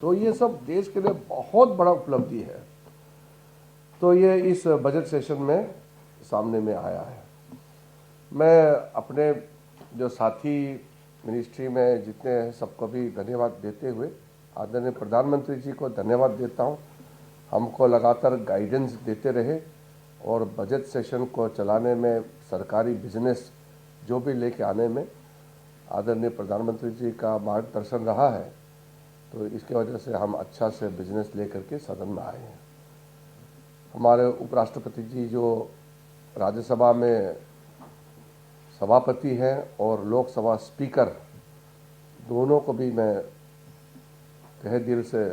तो ये सब देश के लिए बहुत बड़ा उपलब्धि है। तो ये इस बजट सेशन में सामने में आया है। मैं अपने जो साथी मिनिस्ट्री में जितने हैं सबको भी धन्यवाद देते हुए आदरणीय प्रधानमंत्री जी को धन्यवाद देता हूं। हमको लगातार गाइडेंस देते रहे और बजट सेशन को चलाने में सरकारी बिजनेस जो भी लेके आने में आदरणीय प्रधानमंत्री जी का मार्गदर्शन रहा है। तो इसके वजह से हम अच्छा से बिजनेस लेकर के सदन में आए हैं। हमारे उपराष्ट्रपति जी जो राज्यसभा में सभापति हैं और लोकसभा स्पीकर, दोनों को भी मैं तहे दिल से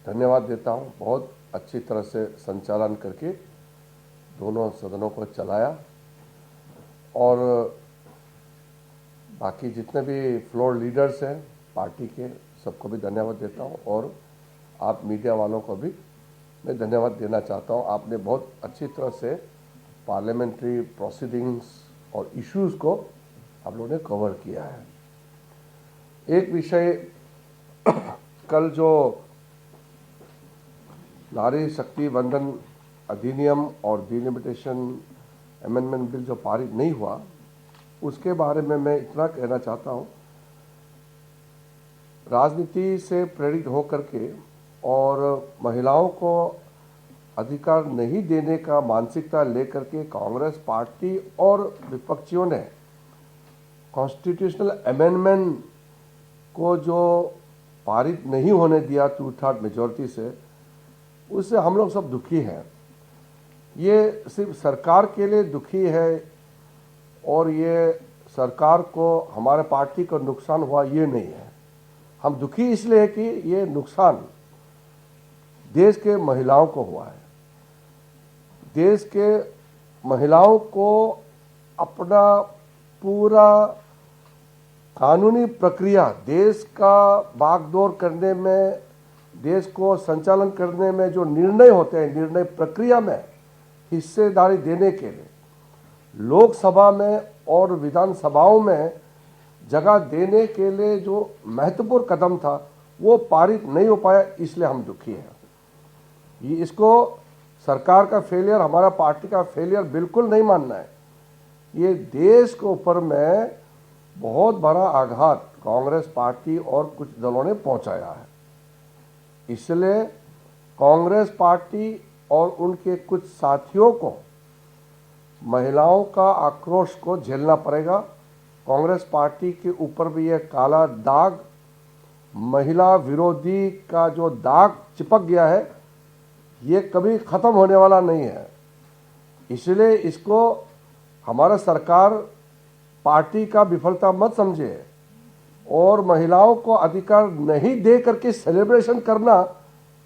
धन्यवाद देता हूं। बहुत अच्छी तरह से संचालन करके दोनों सदनों को चलाया और बाकी जितने भी फ्लोर लीडर्स हैं पार्टी के, सबको भी धन्यवाद देता हूं और आप मीडिया वालों को भी मैं धन्यवाद देना चाहता हूं। आपने बहुत अच्छी तरह से पार्लियामेंट्री प्रोसीडिंग्स और इश्यूज को आप लोगों ने कवर किया है। एक विषय कल जो नारी शक्ति वंदन अधिनियम और डिलिमिटेशन अमेंडमेंट बिल जो पारित नहीं हुआ, उसके बारे में मैं इतना कहना चाहता हूं। राजनीति से प्रेरित होकर के और महिलाओं को अधिकार नहीं देने का मानसिकता लेकर के कांग्रेस पार्टी और विपक्षियों ने कॉन्स्टिट्यूशनल अमेंडमेंट को जो पारित नहीं होने दिया 2/3 मेजॉरिटी से, उससे हम लोग सब दुखी हैं। ये सिर्फ सरकार के लिए दुखी है और ये सरकार को, हमारे पार्टी को नुकसान हुआ ये नहीं है। हम दुखी इसलिए है कि ये नुकसान देश के महिलाओं को हुआ है। देश के महिलाओं को अपना पूरा कानूनी प्रक्रिया, देश का बागडोर करने में, देश को संचालन करने में जो निर्णय होते हैं, निर्णय प्रक्रिया में हिस्सेदारी देने के लिए लोकसभा में और विधानसभाओं में जगह देने के लिए जो महत्वपूर्ण कदम था वो पारित नहीं हो पाया, इसलिए हम दुखी हैं। ये इसको सरकार का फेलियर, हमारा पार्टी का फेलियर बिल्कुल नहीं मानना है। ये देश के ऊपर में बहुत बड़ा आघात कांग्रेस पार्टी और कुछ दलों ने पहुंचाया है। इसलिए कांग्रेस पार्टी और उनके कुछ साथियों को महिलाओं का आक्रोश को झेलना पड़ेगा। कांग्रेस पार्टी के ऊपर भी यह काला दाग, महिला विरोधी का जो दाग चिपक गया है, ये कभी खत्म होने वाला नहीं है। इसलिए इसको हमारा सरकार पार्टी का विफलता मत समझे और महिलाओं को अधिकार नहीं दे करके सेलिब्रेशन करना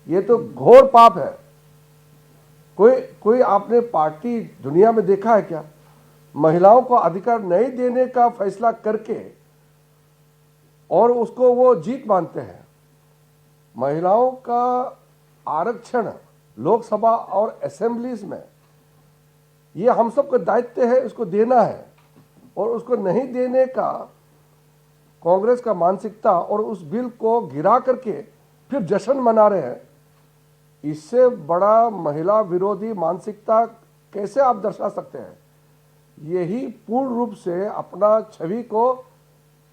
ये तो घोर पाप है। कोई आपने पार्टी दुनिया में देखा है क्या? महिलाओं को अधिकार नहीं देने का फैसला करके और उसको वो जीत मानते हैं। महिलाओं का आरक्षण लोकसभा और असेंबलीज में, ये हम सबका दायित्व है, उसको देना है। और उसको नहीं देने का कांग्रेस का मानसिकता और उस बिल को गिरा करके फिर जश्न मना रहे हैं, इससे बड़ा महिला विरोधी मानसिकता कैसे आप दर्शा सकते हैं? यही पूर्ण रूप से अपना छवि को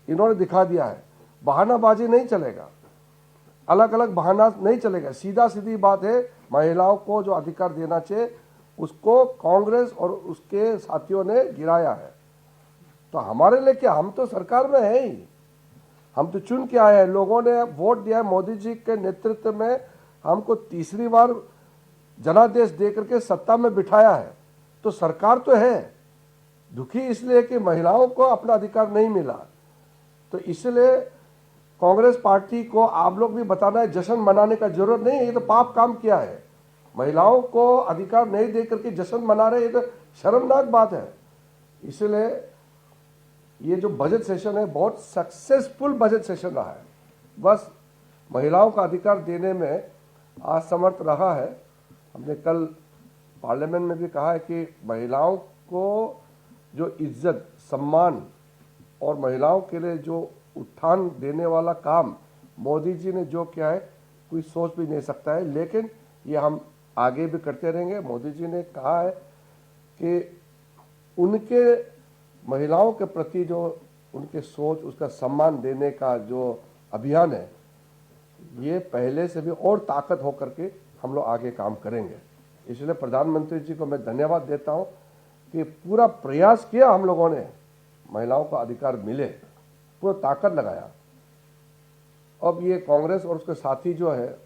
इन्होंने दिखा दिया है। बहानाबाजी नहीं चलेगा, अलग अलग बहाना नहीं चलेगा। सीधा सीधी बात है, महिलाओं को जो अधिकार देना चाहिए उसको कांग्रेस और उसके साथियों ने गिराया है। तो हमारे लिए क्या, हम तो सरकार में है ही, हम तो चुन के आए हैं। लोगों ने वोट दिया है, मोदी जी के नेतृत्व में हमको तीसरी बार जनादेश दे करके सत्ता में बिठाया है। तो सरकार तो है, दुखी इसलिए कि महिलाओं को अपना अधिकार नहीं मिला। तो इसलिए कांग्रेस पार्टी को आप लोग भी बताना है, जश्न मनाने का जरूरत नहीं है। ये तो पाप काम किया है, महिलाओं को अधिकार नहीं दे करके जश्न मना रहे, ये तो शर्मनाक बात है। इसलिए ये जो बजट सेशन है बहुत सक्सेसफुल बजट सेशन रहा है। बस महिलाओं का अधिकार देने में असमर्थ रहा है। हमने कल पार्लियामेंट में भी कहा है कि महिलाओं को जो इज्जत, सम्मान और महिलाओं के लिए जो उत्थान देने वाला काम मोदी जी ने जो किया है, कोई सोच भी नहीं सकता है। लेकिन ये हम आगे भी करते रहेंगे। मोदी जी ने कहा है कि उनके महिलाओं के प्रति जो उनके सोच, उसका सम्मान देने का जो अभियान है, ये पहले से भी और ताकत होकर के हम लोग आगे काम करेंगे। इसलिए प्रधानमंत्री जी को मैं धन्यवाद देता हूं कि पूरा प्रयास किया हम लोगों ने, महिलाओं को अधिकार मिले, पूरा ताकत लगाया। अब ये कांग्रेस और उसके साथी जो है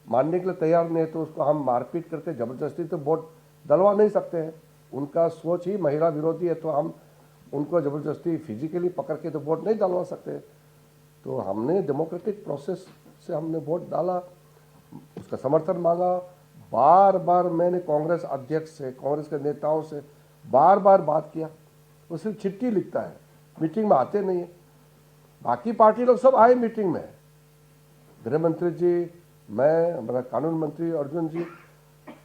मानने के लिए तैयार नहीं है, तो उसको हम मारपीट करके जबरदस्ती तो वोट डलवा नहीं सकते हैं। उनका सोच ही महिला विरोधी है, तो हम उनको जबरदस्ती फिजिकली पकड़ के तो वोट नहीं डलवा सकते। तो हमने डेमोक्रेटिक प्रोसेस से हमने वोट डाला, उसका समर्थन मांगा। बार बार मैंने कांग्रेस अध्यक्ष से, कांग्रेस के नेताओं से बार बार बात किया। वो सिर्फ चिट्ठी लिखता है, मीटिंग में आते नहीं है। बाकी पार्टी लोग सब आए मीटिंग में, गृह मंत्री जी, मैं, हमारा कानून मंत्री अर्जुन जी,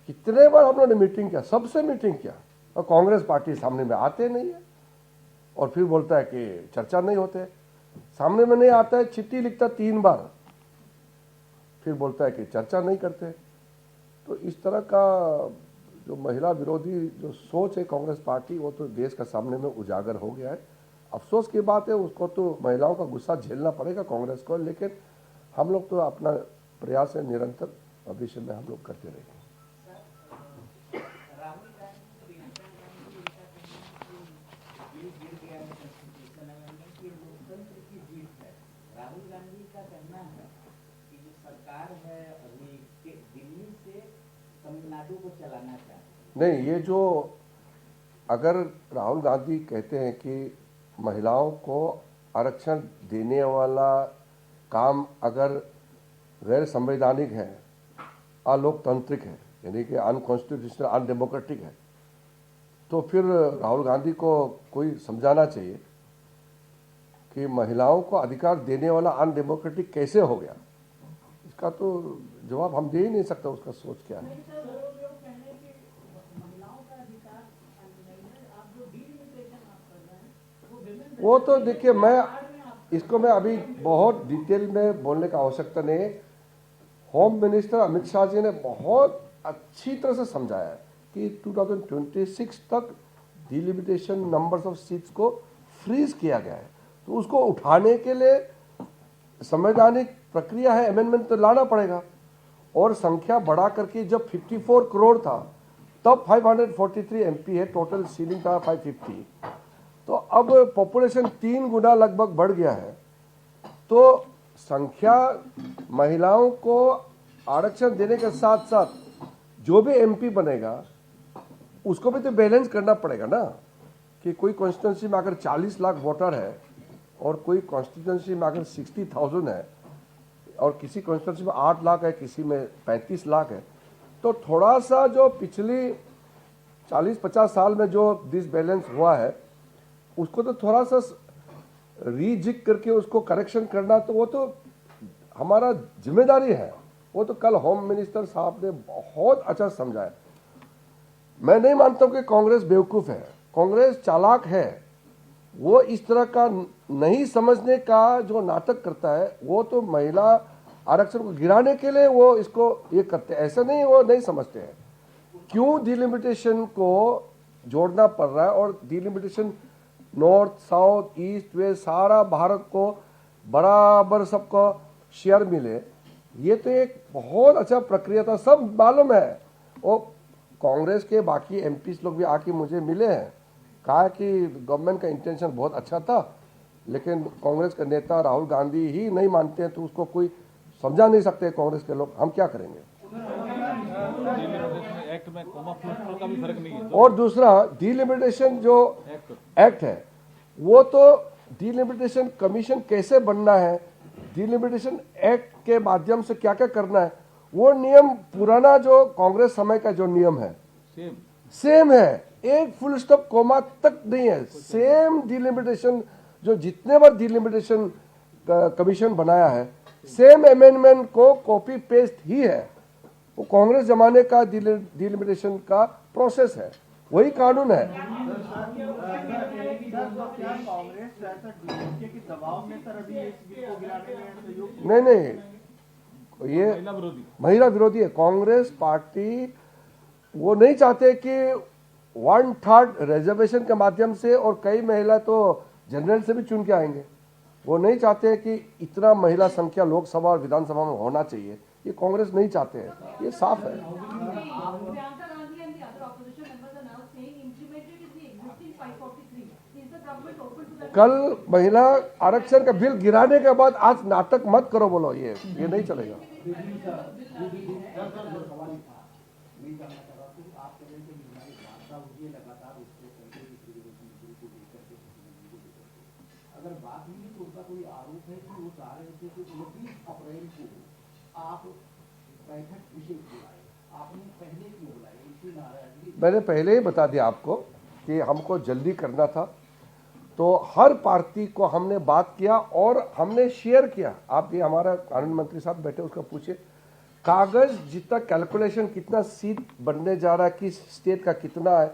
कितने बार हम लोगों ने मीटिंग किया, सबसे मीटिंग किया, और कांग्रेस पार्टी सामने में आते नहीं है। और फिर बोलता है कि चर्चा नहीं होते, सामने में नहीं आता है, चिट्ठी लिखता 3 बार, फिर बोलता है कि चर्चा नहीं करते। तो इस तरह का जो महिला विरोधी जो सोच है कांग्रेस पार्टी, वो तो देश का सामने में उजागर हो गया है। अफसोस की बात है, उसको तो महिलाओं का गुस्सा झेलना पड़ेगा कांग्रेस को, लेकिन हम लोग तो अपना प्रयास है निरंतर भविष्य में हम लोग करते रहेंगे। राहुल गांधी का कहना है कि जो सरकार है अभी दिल्ली से तमिलनाडु को चलाना चाहते हैं। नहीं, ये जो अगर राहुल गांधी कहते हैं कि महिलाओं को आरक्षण देने वाला काम अगर गैर संवैधानिक है, अलोकतांत्रिक है, यानी कि अनकॉन्स्टिट्यूशनल, अनडेमोक्रेटिक है, तो फिर राहुल गांधी को कोई समझाना चाहिए कि महिलाओं को अधिकार देने वाला अनडेमोक्रेटिक कैसे हो गया। इसका तो जवाब हम दे ही नहीं सकता, उसका सोच क्या है। वो तो देखिए, मैं अभी बहुत डिटेल में बोलने का आवश्यकता नहीं है। होम मिनिस्टर अमित शाह जी ने बहुत अच्छी तरह से समझाया है कि 2026 तक डिलिमिटेशन नंबर्स ऑफ सीट्स को फ्रीज किया गया है, तो उसको उठाने के लिए संवैधानिक प्रक्रिया है, अमेंडमेंट तो लाना पड़ेगा। और संख्या बढ़ा करके जब 54 करोड़ था तब 543 एमपी है, टोटल सीलिंग था 550, तो अब पॉपुलेशन 3 गुना लगभग बढ़ गया है। तो संख्या, महिलाओं को आरक्षण देने के साथ साथ जो भी एमपी बनेगा उसको भी तो बैलेंस करना पड़ेगा ना, कि कोई कॉन्स्टिट्यूंसी में अगर 40 लाख वोटर है और कोई कॉन्स्टिट्यूंसी में अगर 60,000 है और किसी कॉन्स्टिट्यूंसी में 8 लाख है, किसी में 35 लाख है, तो थोड़ा सा जो पिछली 40-50 साल में जो डिसबैलेंस हुआ है उसको तो थोड़ा सा रीजिक करके उसको करेक्शन करना, तो वो तो हमारा जिम्मेदारी है। वो तो कल होम मिनिस्टर साहब ने बहुत अच्छा समझाया। मैं नहीं मानता हूं कि कांग्रेस बेवकूफ है, कांग्रेस चालाक है। वो इस तरह का नहीं समझने का जो नाटक करता है, वो तो महिला आरक्षण को गिराने के लिए वो इसको ये करते हैं। ऐसा नहीं, वो नहीं समझते हैं क्यों डिलिमिटेशन को जोड़ना पड़ रहा है, और delimitation north, south, east, west सारा भारत को बराबर सबको शेयर मिले, ये तो एक बहुत अच्छा प्रक्रिया था, सब मालूम है। और कांग्रेस के बाकी एमपीस लोग भी आके मुझे मिले हैं, कहा कि गवर्नमेंट का इंटेंशन बहुत अच्छा था, लेकिन कांग्रेस के नेता राहुल गांधी ही नहीं मानते हैं, तो उसको कोई समझा नहीं सकते कांग्रेस के लोग, हम क्या करेंगे। एक्ट में कोमा का भी फर्क नहीं है। और दूसरा, डिलिमिटेशन जो एक्ट है, वो तो डिलिमिटेशन कमीशन कैसे बनना है, डिलिमिटेशन एक्ट के माध्यम से क्या क्या करना है, वो नियम पुराना जो कांग्रेस समय का जो नियम है सेम है, एक फुल स्टॉप कोमा तक नहीं है, सेम डिलिमिटेशन जो जितने बार डिलिमिटेशन कमीशन बनाया है, सेम अमेंडमेंट को कॉपी पेस्ट ही है। वो कांग्रेस जमाने का डिलिमिटेशन का प्रोसेस है, वही कानून है। नहीं, ये महिला विरोधी महिला विरोधी है। कांग्रेस पार्टी वो नहीं चाहते कि 1/3 रिजर्वेशन के माध्यम से, और कई महिला तो जनरल से भी चुन के आएंगे। वो नहीं चाहते कि इतना महिला संख्या लोकसभा और विधानसभा में होना चाहिए, ये कांग्रेस नहीं चाहते हैं, ये साफ है। Priyanka Gandhi and the other opposition members are now saying implemented is the existing 543. Is the government open to that? कल महिला आरक्षण का बिल गिराने के बाद आज नाटक मत करो, बोलो ये नहीं चलेगा। अगर बात नहीं तो उसका कोई आरोप है कि वो चाह रहे थे कि 29 अप्रैल को आप बैठक विशेष बुलाए, आपने पहले क्यों बुलाए? इसी नाराजगी मैंने पहले ही बता दिया आपको कि हमको जल्दी करना था, तो हर पार्टी को हमने बात किया और हमने शेयर किया। आप ये हमारा कानून मंत्री साहब बैठे, उसका पूछे कागज जितना कैलकुलेशन, कितना सीट बनने जा रहा है, किस स्टेट का कितना है,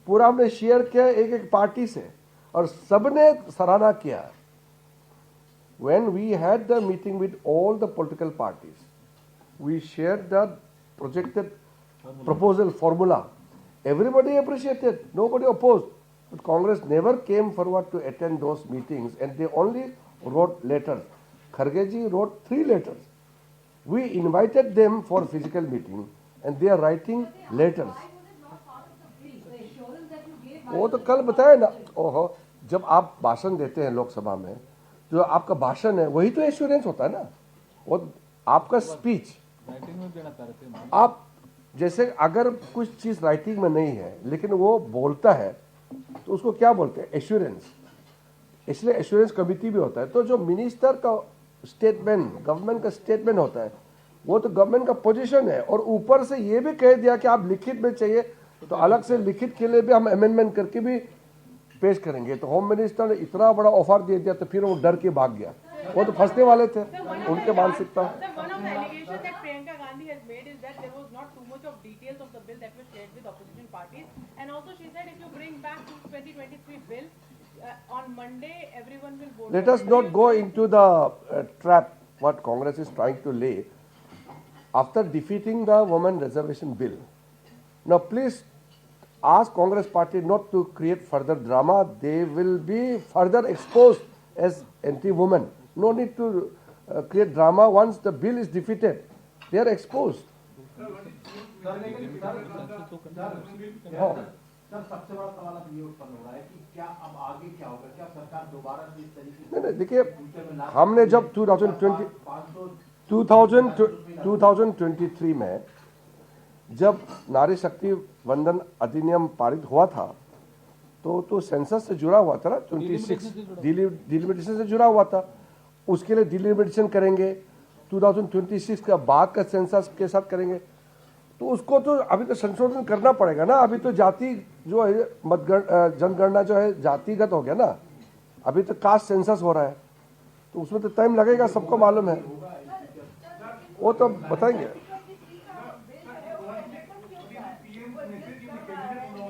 पूरा हमने शेयर किया एक एक पार्टी से, और सबने सराहना किया। When we had the meeting with all the political parties, we shared the projected proposal formula. Everybody appreciated, nobody opposed. But Congress never came forward to attend those meetings, and they only wrote letters. Kharge ji wrote 3 letters. We invited them for physical meeting, and they are writing letters. Why was it not part of the bill? The assurance that you gave. वो तो कल बताया ना। ओहो, जब आप भाषण देते हैं लोकसभा में, जो आपका भाषण है वही तो एश्योरेंस होता है ना। वो आपका स्पीच, राइटिंग में देना चाह रहे थे। आप जैसे अगर कुछ चीज राइटिंग में नहीं है लेकिन वो बोलता है तो उसको क्या बोलते हैं? एश्योरेंस। इसलिए एश्योरेंस कमिटी भी होता है। तो जो मिनिस्टर का स्टेटमेंट, गवर्नमेंट का स्टेटमेंट होता है, वो तो गवर्नमेंट का पोजीशन है, और ऊपर से ये भी कह दिया कि आप लिखित में चाहिए तो अलग से लिखित के लिए भी हम अमेंडमेंट करके भी पेश करेंगे। तो होम मिनिस्टर ने इतना बड़ा ऑफर दे दिया तो फिर वो डर के भाग गया। वो तो फंसने वाले थे, उनके मानसिकता। Sir, one of the allegations that Priyanka Gandhi has made is that there was not too much of details of the bill that was shared with opposition parties, and also she said if you bring back to 2023 bill on Monday, everyone will vote. Let us not go into the trap what Congress is trying to lay after defeating the women reservation bill. Now please ask Congress party not to create further drama. They will be further exposed as anti-women. No need to create drama. Once the bill is defeated, they are exposed. Sir, सबसे बड़ा सवाल अब ये उत्पन्न हो रहा है कि क्या अब आगे क्या होगा? क्या सरकार दोबारा से इस तरीके से नहीं, देखिए हमने जब 2023 में जब नारी शक्ति वंदन अधिनियम पारित हुआ था तो सेंसस से जुड़ा हुआ था ना। 26 डिलिमिटेशन से जुड़ा हुआ था। उसके लिए डिलिमिटेशन करेंगे, 2026 का बाद का सेंसस के साथ करेंगे, तो उसको तो अभी तो संशोधन करना पड़ेगा ना। अभी तो जाति जो है जनगणना जो है जातिगत हो गया ना, अभी तो कास्ट सेंसस हो रहा है, तो उसमें तो टाइम लगेगा, सबको मालूम है, वो तो बताएंगे।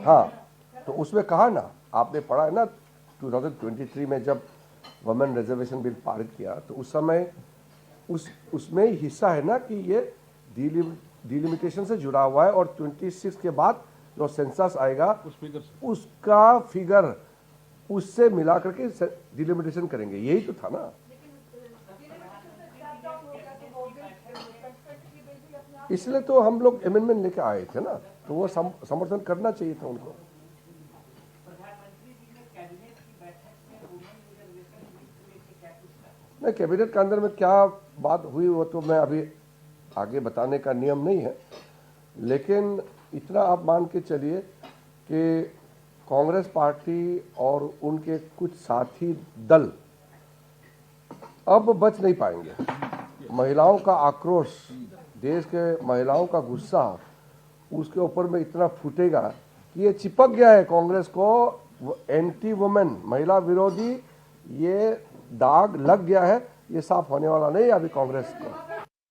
हाँ, तो उसमें कहा ना, आपने पढ़ा है ना 2023 में जब वुमेन रिजर्वेशन बिल पारित किया तो उस समय उसमें हिस्सा है ना कि ये डिलिमिटेशन से जुड़ा हुआ है, और 26 के बाद जो सेंसस आएगा उसका फिगर उससे मिला करके डिलिमिटेशन करेंगे, यही तो था ना। इसलिए तो हम लोग अमेंडमेंट लेके आए थे ना, तो वो समर्थन करना चाहिए था उनको। प्रधानमंत्री जी ने कैबिनेट की बैठक में वुमेन रिजर्वेशन बिल लेके क्या कुछ कहा? नहीं, कैबिनेट के अंदर में क्या बात हुई वो तो मैं अभी आगे बताने का नियम नहीं है, लेकिन इतना आप मान के चलिए कि कांग्रेस पार्टी और उनके कुछ साथी दल अब बच नहीं पाएंगे। महिलाओं का आक्रोश, देश के महिलाओं का गुस्सा उसके ऊपर में इतना फूटेगा कि ये चिपक गया है कांग्रेस को, एंटी वुमेन, महिला विरोधी, ये दाग लग गया है, ये साफ होने वाला नहीं अभी कांग्रेस को।